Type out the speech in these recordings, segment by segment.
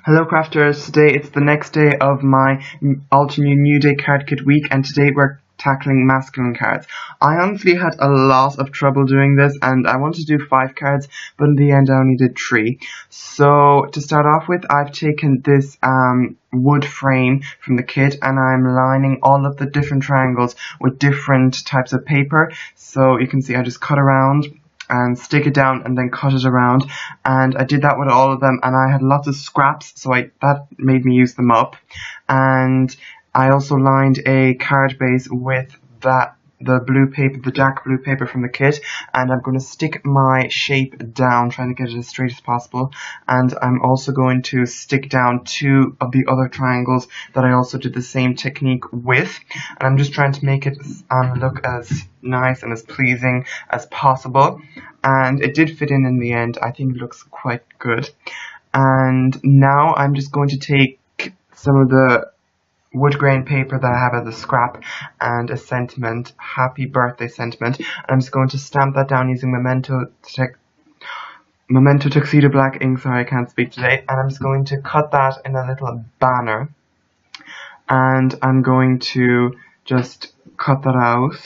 Hello crafters, today it's the next day of my Altenew New Day card kit week, and today we're tackling masculine cards. I honestly had a lot of trouble doing this, and I wanted to do 5 cards, but in the end I only did 3. So to start off with, I've taken this wood frame from the kit, and I'm lining all of the different triangles with different types of paper. So you can see I just cut around and stick it down and then cut it around, and I did that with all of them, and I had lots of scraps, so that made me use them up. And I also lined a card base with the blue paper, the dark blue paper from the kit, and I'm going to stick my shape down, trying to get it as straight as possible. And I'm also going to stick down 2 of the other triangles that I also did the same technique with, and I'm just trying to make it look as nice and as pleasing as possible. And it did fit in the end. I think it looks quite good. And now I'm just going to take some of the wood grain paper that I have as a scrap and a sentiment, happy birthday sentiment, and I'm just going to stamp that down using Memento Tuxedo Black ink. Sorry, I can't speak today. And I'm just going to cut that in a little banner, and I'm going to just cut that out,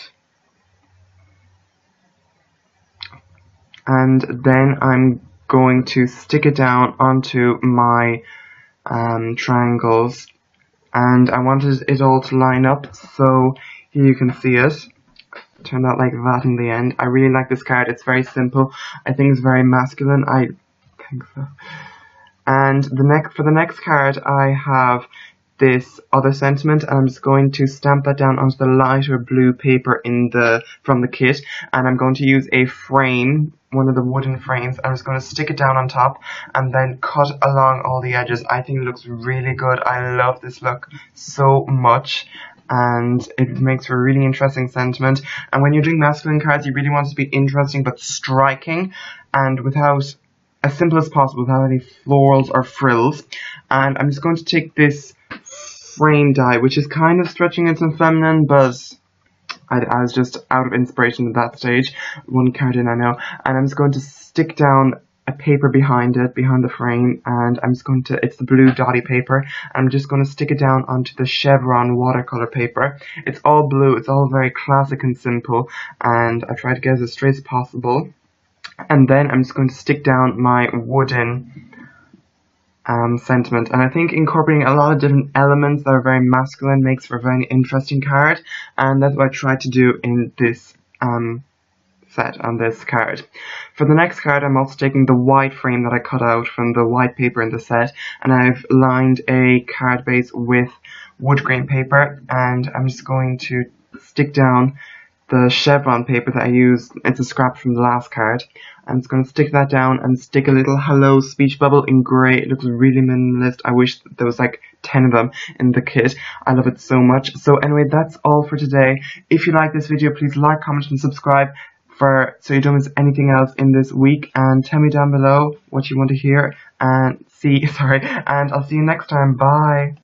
and then I'm going to stick it down onto my triangles. And I wanted it all to line up, so here you can see it. Turned out like that in the end. I really like this card. It's very simple. I think it's very masculine. I think so. And for the next card, I have this other sentiment, and I'm just going to stamp that down onto the lighter blue paper from the kit, and I'm going to use a frame, one of the wooden frames. I'm just going to stick it down on top and then cut along all the edges. I think it looks really good. I love this look so much, and it makes for a really interesting sentiment. And when you're doing masculine cards, you really want it to be interesting but striking, and without as simple as possible, without any florals or frills. And I'm just going to take this frame die, which is kind of stretching into feminine, but I was just out of inspiration at that stage. One card in, I know. And I'm just going to stick down a paper behind it, behind the frame, and I'm just going to, it's the blue dotty paper, I'm just going to stick it down onto the chevron watercolor paper. It's all blue, it's all very classic and simple, and I try to get it as straight as possible. And then I'm just going to stick down my wooden sentiment, and I think incorporating a lot of different elements that are very masculine makes for a very interesting card, and that's what I tried to do in this set on this card. For the next card, I'm also taking the white frame that I cut out from the white paper in the set, and I've lined a card base with wood grain paper, and I'm just going to stick down the chevron paper that I used. It's a scrap from the last card. I'm just going to stick that down and stick a little hello speech bubble in grey. It looks really minimalist. I wish there was like 10 of them in the kit. I love it so much. So anyway, that's all for today. If you like this video, please like, comment and subscribe so you don't miss anything else in this week, and tell me down below what you want to hear, and and I'll see you next time. Bye.